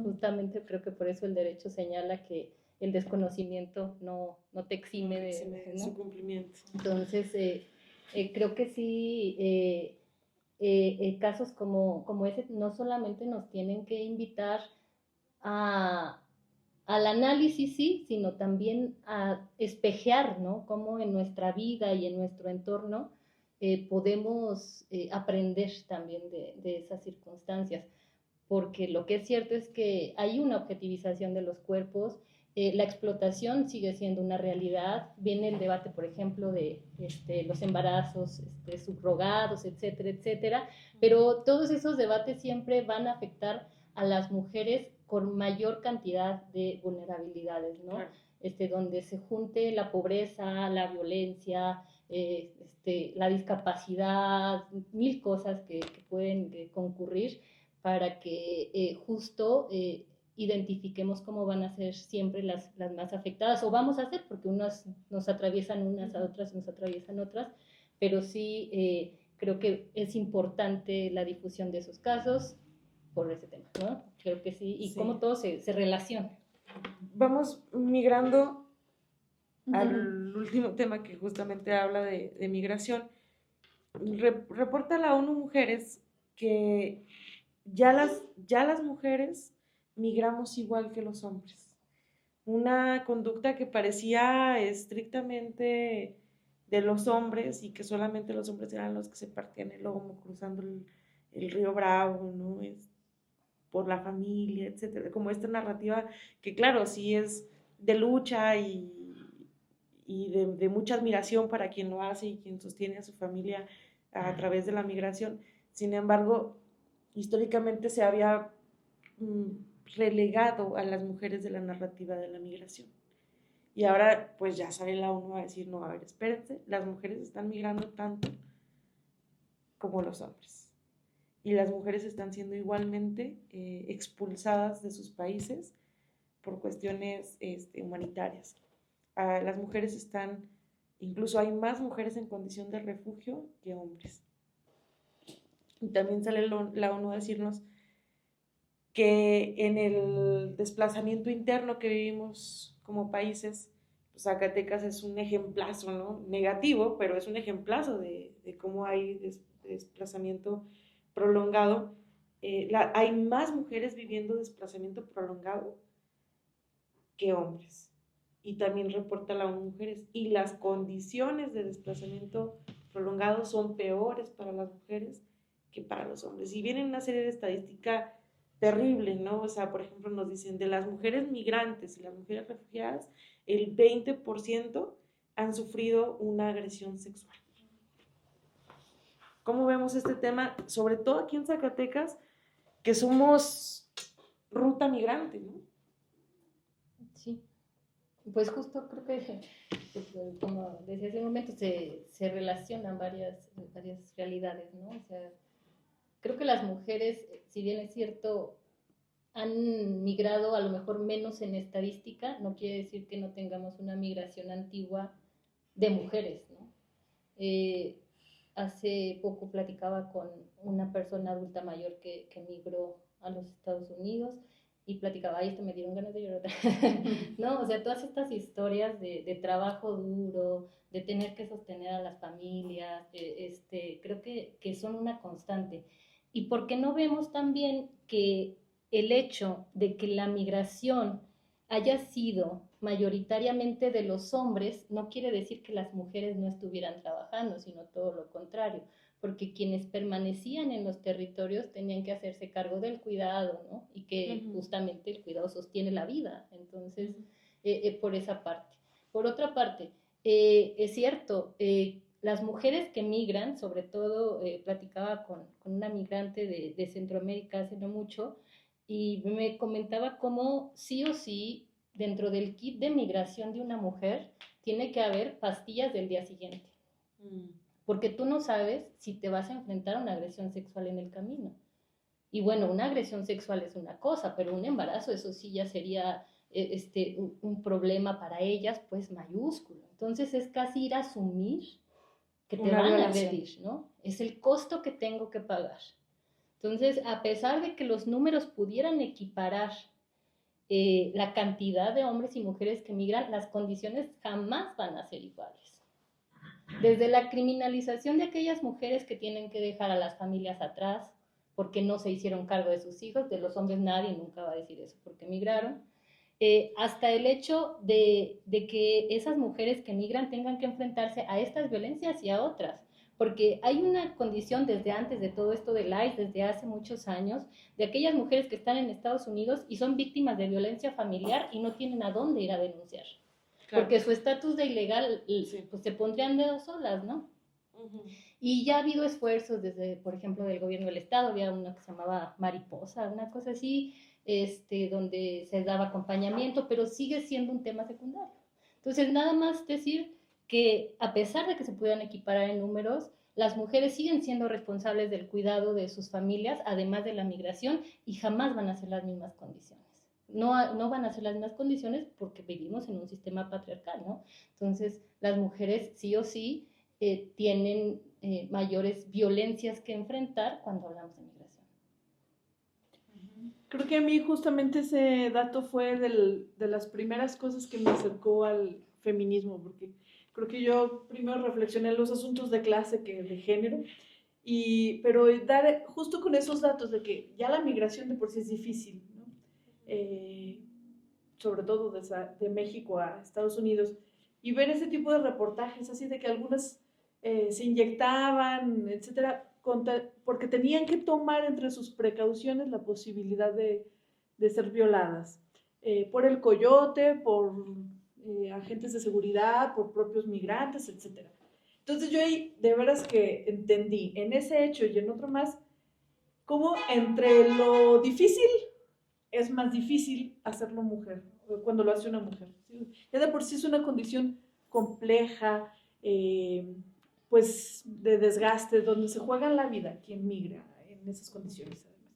Justamente creo que por eso el derecho señala que el desconocimiento no te exime de, su ¿no? cumplimiento. Entonces, creo que sí, casos como ese no solamente nos tienen que invitar al análisis, sí, sino también a espejear, ¿no? Cómo en nuestra vida y en nuestro entorno podemos aprender también de esas circunstancias, porque lo que es cierto es que hay una objetivización de los cuerpos, la explotación sigue siendo una realidad, viene el debate, por ejemplo, de los embarazos subrogados, etcétera, etcétera, pero todos esos debates siempre van a afectar a las mujeres con mayor cantidad de vulnerabilidades, ¿no? Claro. Donde se junte la pobreza, la violencia, la discapacidad, mil cosas que pueden concurrir para que justo identifiquemos cómo van a ser siempre las más afectadas, o vamos a ser, porque unas nos atraviesan unas a otras, nos atraviesan otras, pero sí creo que es importante la difusión de esos casos por ese tema, ¿no? Creo que sí, y Sí. cómo todo se relaciona. Vamos migrando al último tema que justamente habla de migración. Reporta la ONU Mujeres que ya las mujeres migramos igual que los hombres. Una conducta que parecía estrictamente de los hombres y que solamente los hombres eran los que se partían el lomo cruzando el río Bravo, ¿no? Por la familia, etcétera. Como esta narrativa que, claro, sí es de lucha y de mucha admiración para quien lo hace y quien sostiene a su familia a través de la migración. Sin embargo, históricamente se había relegado a las mujeres de la narrativa de la migración. Y ahora, pues ya sale la ONU a decir, no, a ver, espérense, las mujeres están migrando tanto como los hombres. Y las mujeres están siendo igualmente expulsadas de sus países por cuestiones humanitarias. Las mujeres están, incluso hay más mujeres en condición de refugio que hombres. Y también sale la ONU a decirnos que en el desplazamiento interno que vivimos como países, pues Zacatecas es un ejemplazo, ¿no? Negativo, pero es un ejemplazo de cómo hay desplazamiento prolongado. Hay más mujeres viviendo desplazamiento prolongado que hombres. Y también reporta la ONU Mujeres. Y las condiciones de desplazamiento prolongado son peores para las mujeres que para los hombres. Y viene una serie de estadísticas terrible, ¿no? O sea, por ejemplo, nos dicen de las mujeres migrantes y las mujeres refugiadas, el 20% han sufrido una agresión sexual. ¿Cómo vemos este tema? Sobre todo aquí en Zacatecas, que somos ruta migrante, ¿no? Sí, pues justo creo que, como decía hace un momento, se relacionan varias realidades, ¿no? O sea, creo que las mujeres, si bien es cierto, han migrado a lo mejor menos en estadística, no quiere decir que no tengamos una migración antigua de mujeres, ¿no? Hace poco platicaba con una persona adulta mayor que migró a los Estados Unidos y platicaba, ay, me dieron ganas de llorar, ¿no? O sea, todas estas historias de trabajo duro, de tener que sostener a las familias, creo que son una constante. ¿Y por qué no vemos también que el hecho de que la migración haya sido mayoritariamente de los hombres, no quiere decir que las mujeres no estuvieran trabajando, sino todo lo contrario, porque quienes permanecían en los territorios tenían que hacerse cargo del cuidado, ¿no? Y que justamente el cuidado sostiene la vida, entonces, por esa parte. Por otra parte, es cierto, las mujeres que migran, sobre todo platicaba con una migrante de Centroamérica hace no mucho, y me comentaba cómo sí o sí, dentro del kit de migración de una mujer, tiene que haber pastillas del día siguiente. Porque tú no sabes si te vas a enfrentar a una agresión sexual en el camino. Y bueno, una agresión sexual es una cosa, pero un embarazo, eso sí ya sería un problema para ellas, pues mayúsculo. Entonces es casi ir a asumir que te Una van a violación. agredir, ¿no? Es el costo que tengo que pagar. Entonces, a pesar de que los números pudieran equiparar la cantidad de hombres y mujeres que migran, las condiciones jamás van a ser iguales. Desde la criminalización de aquellas mujeres que tienen que dejar a las familias atrás porque no se hicieron cargo de sus hijos, de los hombres nadie nunca va a decir eso porque migraron, hasta el hecho de que esas mujeres que migran tengan que enfrentarse a estas violencias y a otras, porque hay una condición desde antes de todo esto del ICE, desde hace muchos años, de aquellas mujeres que están en Estados Unidos y son víctimas de violencia familiar y no tienen a dónde ir a denunciar, Claro. porque su estatus de ilegal, Sí. pues se pondrían de dos solas, ¿no? Ujú. Y ya ha habido esfuerzos desde, por ejemplo, del gobierno del estado, había una que se llamaba Mariposa, una cosa así, donde se daba acompañamiento, pero sigue siendo un tema secundario. Entonces, nada más decir que a pesar de que se pudieran equiparar en números, las mujeres siguen siendo responsables del cuidado de sus familias, además de la migración, y jamás van a ser las mismas condiciones. No van a ser las mismas condiciones porque vivimos en un sistema patriarcal, ¿no? Entonces, las mujeres sí o sí tienen mayores violencias que enfrentar cuando hablamos de migración. Creo que a mí justamente ese dato fue de las primeras cosas que me acercó al feminismo, porque creo que yo primero reflexioné en los asuntos de clase que de género, pero dar justo con esos datos de que ya la migración de por sí es difícil, ¿no? Sobre todo de México a Estados Unidos, y ver ese tipo de reportajes así de que algunas se inyectaban, etcétera, porque tenían que tomar entre sus precauciones la posibilidad de ser violadas por el coyote, por agentes de seguridad, por propios migrantes, etcétera. Entonces yo ahí de veras que entendí en ese hecho y en otro más cómo entre lo difícil es más difícil hacerlo mujer, cuando lo hace una mujer. Ya de por sí es una condición compleja, pues de desgaste, donde se juega la vida quien migra en esas condiciones además.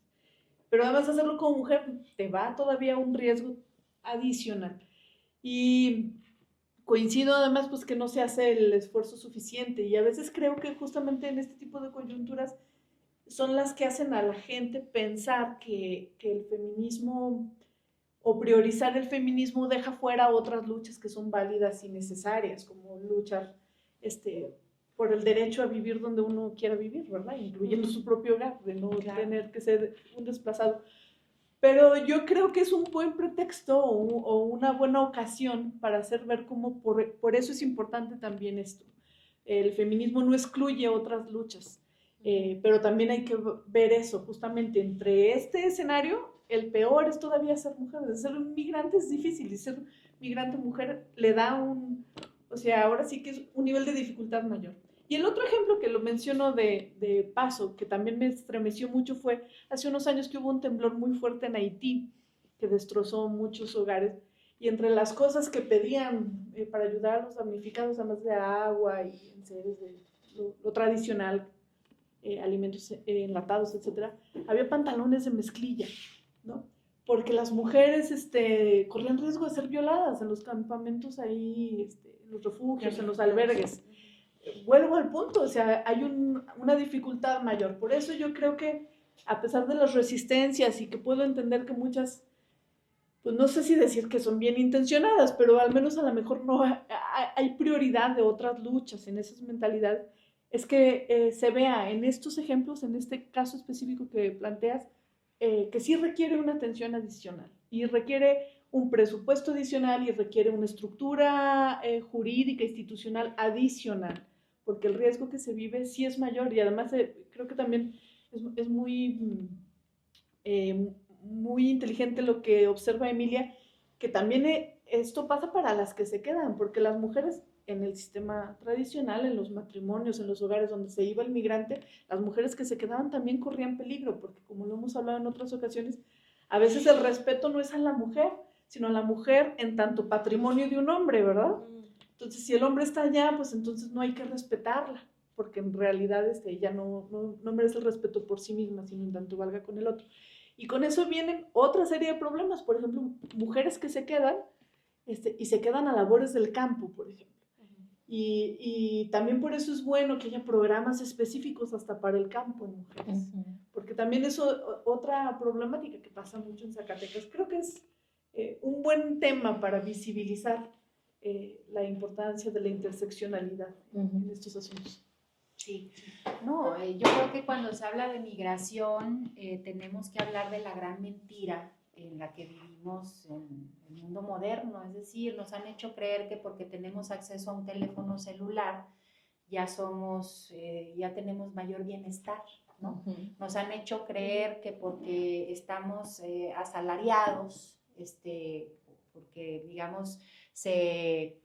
Pero además hacerlo como mujer te va todavía un riesgo adicional. Y coincido además pues que no se hace el esfuerzo suficiente y a veces creo que justamente en este tipo de coyunturas son las que hacen a la gente pensar que el feminismo o priorizar el feminismo deja fuera otras luchas que son válidas y necesarias, como luchar por el derecho a vivir donde uno quiera vivir, ¿verdad? Incluyendo su propio hogar, de no tener que ser un desplazado. Pero yo creo que es un buen pretexto o una buena ocasión para hacer ver cómo por eso es importante también esto. El feminismo no excluye otras luchas, pero también hay que ver eso, justamente entre este escenario, el peor es todavía ser mujer. Ser un migrante es difícil y ser migrante mujer le da o sea, ahora sí que es un nivel de dificultad mayor. Y el otro ejemplo que lo menciono de paso, que también me estremeció mucho, fue hace unos años que hubo un temblor muy fuerte en Haití, que destrozó muchos hogares, y entre las cosas que pedían para ayudar a los damnificados, además de agua y enseres de lo tradicional, alimentos enlatados, etcétera, había pantalones de mezclilla, ¿no? Porque las mujeres corrían riesgo de ser violadas en los campamentos ahí, en los refugios, en los albergues. Vuelvo al punto, o sea, hay una dificultad mayor. Por eso yo creo que a pesar de las resistencias y que puedo entender que muchas, pues no sé si decir que son bien intencionadas, pero al menos a lo mejor no hay prioridad de otras luchas en esas mentalidades, es que se vea en estos ejemplos, en este caso específico que planteas, que sí requiere una atención adicional y requiere un presupuesto adicional y requiere una estructura jurídica, institucional adicional, porque el riesgo que se vive sí es mayor y además creo que también es muy, muy inteligente lo que observa Emilia, que también esto pasa para las que se quedan, porque las mujeres en el sistema tradicional, en los matrimonios, en los hogares donde se iba el migrante, las mujeres que se quedaban también corrían peligro, porque como lo hemos hablado en otras ocasiones, a veces el respeto no es a la mujer, sino a la mujer en tanto patrimonio de un hombre, ¿verdad? Entonces, si el hombre está allá, pues entonces no hay que respetarla, porque en realidad ella no merece el respeto por sí misma, sino en tanto valga con el otro. Y con eso vienen otra serie de problemas, por ejemplo, mujeres que se quedan y se quedan a labores del campo, por ejemplo. Y también por eso es bueno que haya programas específicos hasta para el campo en mujeres, porque también es otra problemática que pasa mucho en Zacatecas. Creo que es un buen tema para visibilizar la importancia de la interseccionalidad en estos asuntos. Sí, no, yo creo que cuando se habla de migración tenemos que hablar de la gran mentira en la que vivimos en el mundo moderno, es decir, nos han hecho creer que porque tenemos acceso a un teléfono celular ya ya tenemos mayor bienestar, ¿no? Nos han hecho creer que porque estamos asalariados, porque digamos se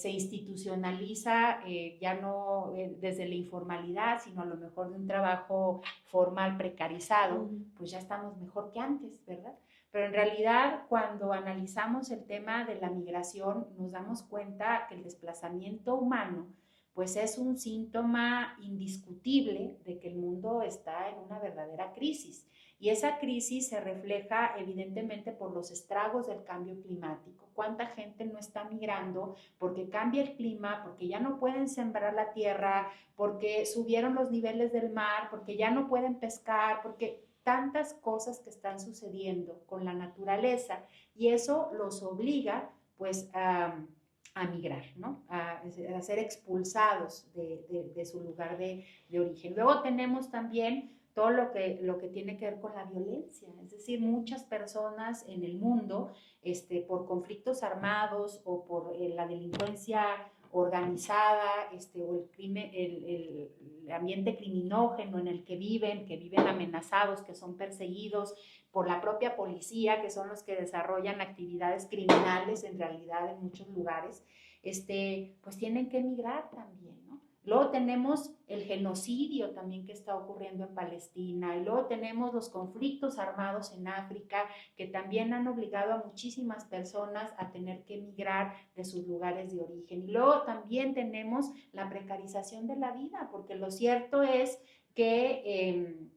institucionaliza ya no desde la informalidad, sino a lo mejor de un trabajo formal precarizado, pues ya estamos mejor que antes, ¿verdad? Pero en realidad, cuando analizamos el tema de la migración, nos damos cuenta que el desplazamiento humano pues es un síntoma indiscutible de que el mundo está en una verdadera crisis. Y esa crisis se refleja evidentemente por los estragos del cambio climático. ¿Cuánta gente no está migrando porque cambia el clima, porque ya no pueden sembrar la tierra, porque subieron los niveles del mar, porque ya no pueden pescar, porque tantas cosas que están sucediendo con la naturaleza y eso los obliga pues a migrar, ¿no? A ser expulsados de su lugar de origen. Luego tenemos también todo lo que tiene que ver con la violencia, es decir, muchas personas en el mundo, por conflictos armados o por la delincuencia organizada, o el crimen, el ambiente criminógeno en el que viven amenazados, que son perseguidos por la propia policía, que son los que desarrollan actividades criminales en realidad en muchos lugares, pues tienen que emigrar también, ¿no? Luego tenemos el genocidio también que está ocurriendo en Palestina, y luego tenemos los conflictos armados en África que también han obligado a muchísimas personas a tener que emigrar de sus lugares de origen. Y luego también tenemos la precarización de la vida, porque lo cierto es que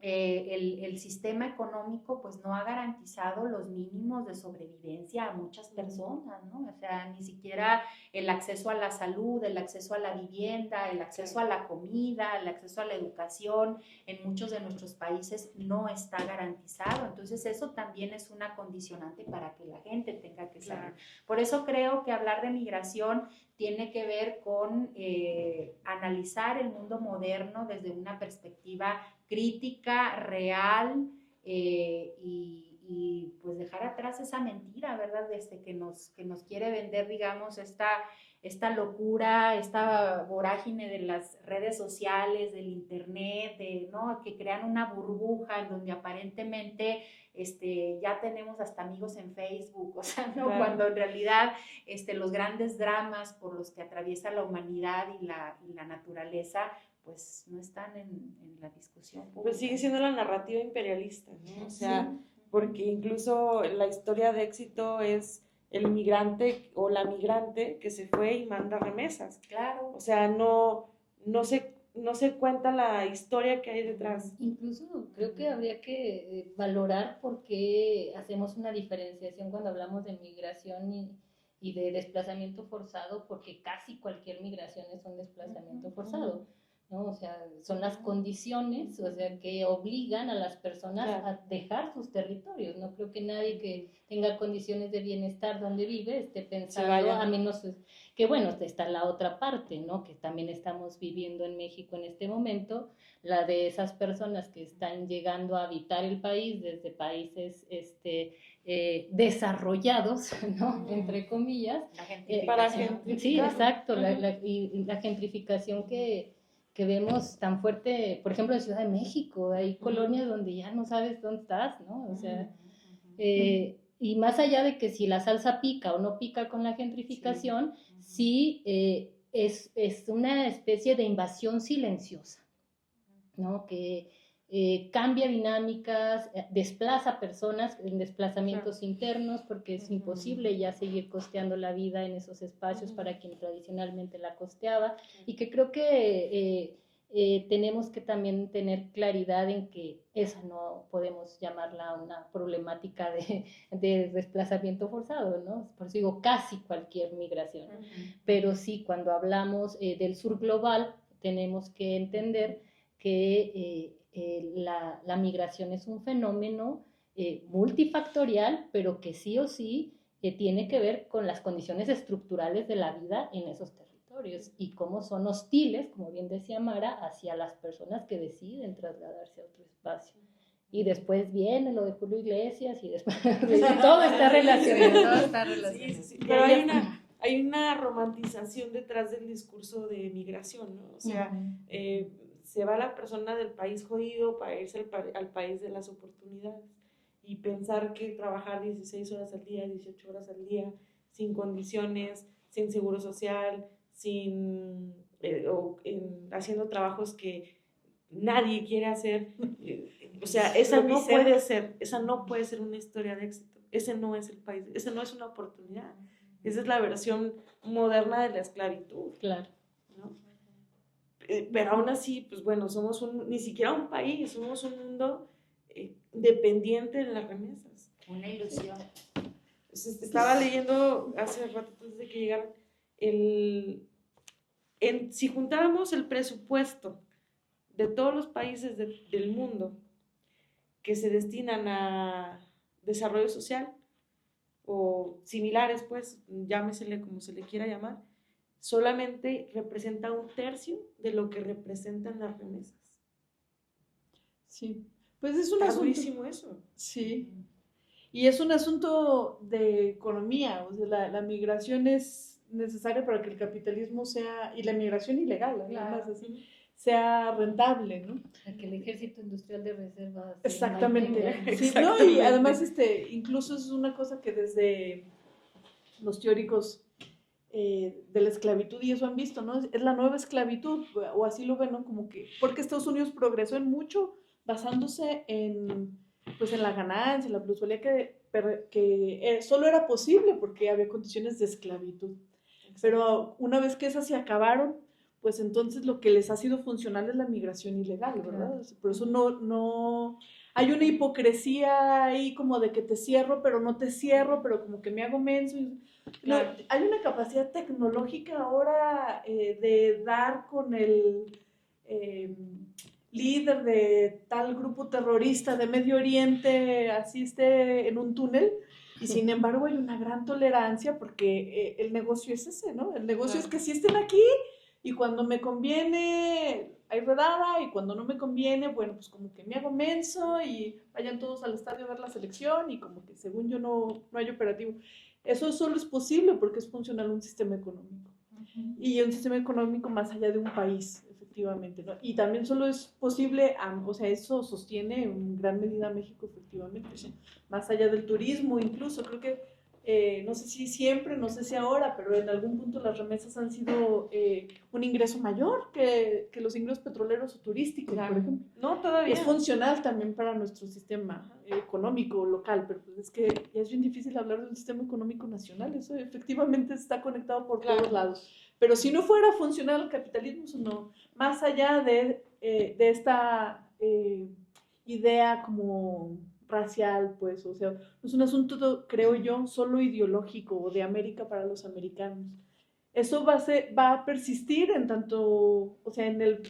el sistema económico pues no ha garantizado los mínimos de sobrevivencia a muchas personas, ¿no? O sea, ni siquiera el acceso a la salud, el acceso a la vivienda, el acceso a la comida, el acceso a la educación en muchos de nuestros países no está garantizado. Entonces eso también es una condicionante para que la gente tenga que salir. Por eso creo que hablar de migración tiene que ver con analizar el mundo moderno desde una perspectiva crítica, real, y pues dejar atrás esa mentira, ¿verdad? Que nos quiere vender, digamos, esta locura, esta vorágine de las redes sociales, del internet, ¿no? Que crean una burbuja en donde aparentemente ya tenemos hasta amigos en Facebook, o sea, ¿no? Claro. Cuando en realidad los grandes dramas por los que atraviesa la humanidad y la naturaleza pues no están en la discusión pública. Pues sigue siendo la narrativa imperialista, ¿no? O sea, porque incluso la historia de éxito es el migrante o la migrante que se fue y manda remesas. Claro. O sea, no se cuenta la historia que hay detrás. Incluso creo que habría que valorar por qué hacemos una diferenciación cuando hablamos de migración y de desplazamiento forzado, porque casi cualquier migración es un desplazamiento forzado, ¿no? O sea, son las condiciones, o sea, que obligan a las personas a dejar sus territorios. No creo que nadie que tenga condiciones de bienestar donde vive esté pensando, a menos que, bueno, está la otra parte, ¿no? Que también estamos viviendo en México en este momento, la de esas personas que están llegando a habitar el país desde países desarrollados, ¿no? Entre comillas. La gentrificación. Sí, exacto, la gentrificación que vemos tan fuerte, por ejemplo, en Ciudad de México, hay colonias donde ya no sabes dónde estás, ¿no? O sea, y más allá de que si la salsa pica o no pica con la gentrificación, sí, es una especie de invasión silenciosa, ¿no? Que cambia dinámicas, desplaza personas en desplazamientos internos, porque es imposible ya seguir costeando la vida en esos espacios para quien tradicionalmente la costeaba, y que creo que tenemos que también tener claridad en que esa no podemos llamarla una problemática de desplazamiento forzado, ¿no? Por eso digo casi cualquier migración. Pero sí, cuando hablamos del sur global, tenemos que entender que la migración es un fenómeno multifactorial, pero que sí o sí tiene que ver con las condiciones estructurales de la vida en esos territorios y cómo son hostiles, como bien decía Mara, hacia las personas que deciden trasladarse a otro espacio. Y después viene lo de Julio Iglesias y después todo está relacionado. Todo está relacionado. Sí. Pero hay una romantización detrás del discurso de migración, ¿no? O sea, se va la persona del país jodido para irse al país de las oportunidades y pensar que trabajar 16 horas al día, 18 horas al día, sin condiciones, sin seguro social, haciendo trabajos que nadie quiere hacer, o sea, esa no puede ser una historia de éxito. Ese no es el país, esa no es una oportunidad. Esa es la versión moderna de la esclavitud. Claro. ¿No? Pero aún así, pues bueno, somos ni siquiera un país, somos un mundo dependiente de las remesas. Una ilusión. Estaba leyendo hace rato antes de que llegaran, si juntáramos el presupuesto de todos los países del mundo que se destinan a desarrollo social o similares, pues, llámesele como se le quiera llamar, solamente representa 1/3 de lo que representan las remesas. Sí, pues es un asunto. Durísimo eso. Sí, y es un asunto de economía, o sea, la migración es necesaria para que el capitalismo sea, y la migración ilegal, además, así, sea rentable, ¿no? Para que el ejército industrial de reserva. Exactamente. Sí, ¿no? Y además, incluso es una cosa que desde los teóricos de la esclavitud y eso han visto, ¿no? Es la nueva esclavitud, o así lo ven, ¿no? Como que, porque Estados Unidos progresó en mucho basándose en la ganancia, en la plusvalía que solo era posible porque había condiciones de esclavitud. Pero una vez que esas se acabaron, pues entonces lo que les ha sido funcional es la migración ilegal, ¿verdad? Claro. Por eso no hay una hipocresía ahí como de que te cierro, pero no te cierro, pero como que me hago menso. Claro. Hay una capacidad tecnológica ahora de dar con el líder de tal grupo terrorista de Medio Oriente, así esté en un túnel, y sin embargo hay una gran tolerancia porque el negocio es ese, ¿no? El negocio es que sí estén aquí y cuando me conviene hay redada y cuando no me conviene, bueno, pues como que me hago menso y vayan todos al estadio a ver la selección y como que según yo no hay operativo. Eso solo es posible porque es funcional un sistema económico. Y un sistema económico más allá de un país, efectivamente, ¿no? Y también solo es posible, o sea, eso sostiene en gran medida a México, efectivamente, ¿no? Más allá del turismo, incluso, creo que, no sé si siempre, no sé si ahora, pero en algún punto las remesas han sido un ingreso mayor que los ingresos petroleros o turísticos, por ejemplo. No, todavía. Es funcional también para nuestro sistema económico local, pero pues es que ya es bien difícil hablar de un sistema económico nacional, eso efectivamente está conectado por todos lados. Pero si no fuera funcional el capitalismo, eso no, más allá de esta idea como racial, pues, o sea, no es un asunto, creo yo, solo ideológico o de América para los americanos. Eso va a persistir en tanto, o sea, en el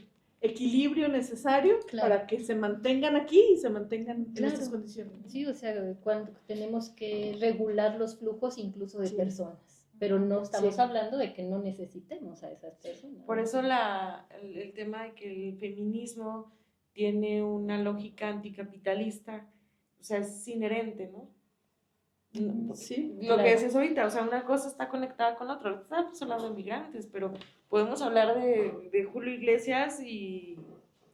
equilibrio necesario para que se mantengan aquí y se mantengan en estas condiciones. Sí, o sea, cuando tenemos que regular los flujos incluso de personas, pero no estamos hablando de que no necesitemos a esas personas. Por eso el tema de que el feminismo tiene una lógica anticapitalista, o sea, es inherente, ¿no? Sí, lo que decías ahorita, o sea, una cosa está conectada con la otra. Estamos hablando de migrantes, pero podemos hablar de Julio Iglesias y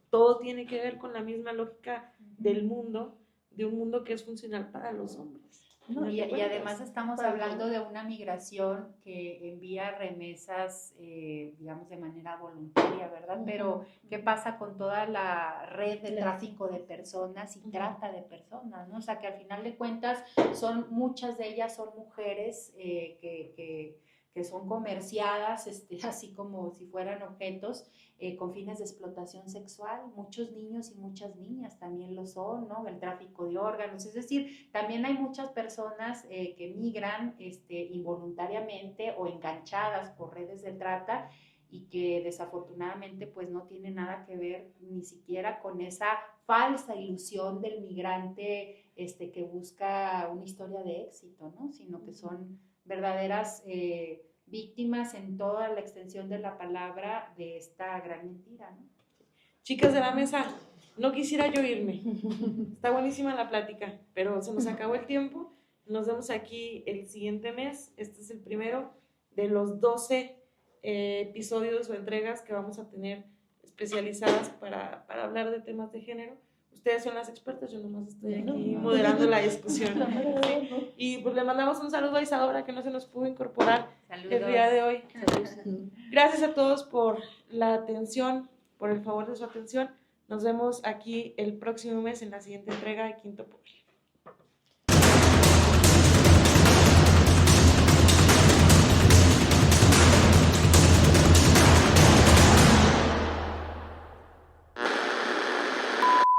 todo tiene que ver con la misma lógica del mundo, de un mundo que es funcional para los hombres. No, y además estamos hablando de una migración que envía remesas, digamos, de manera voluntaria, ¿verdad? Pero, ¿qué pasa con toda la red de tráfico de personas y trata de personas, ¿no? O sea, que al final de cuentas muchas de ellas son mujeres que que son comerciadas, así como si fueran objetos, con fines de explotación sexual. Muchos niños y muchas niñas también lo son, ¿no? El tráfico de órganos, es decir, también hay muchas personas que migran involuntariamente o enganchadas por redes de trata y que desafortunadamente pues no tiene nada que ver ni siquiera con esa falsa ilusión del migrante que busca una historia de éxito, ¿no? Sino que son verdaderas víctimas en toda la extensión de la palabra de esta gran mentira, ¿no? Chicas de la mesa, no quisiera yo irme. Está buenísima la plática, pero se nos acabó el tiempo. Nos vemos aquí el siguiente mes. Este es el primero de los 12 episodios o entregas que vamos a tener especializadas para hablar de temas de género. Ustedes son las expertas, yo nomás estoy aquí moderando la discusión. Y pues le mandamos un saludo a Isadora, que no se nos pudo incorporar el día de hoy. Gracias a todos por la atención, por el favor de su atención. Nos vemos aquí el próximo mes en la siguiente entrega de Quinto Poder.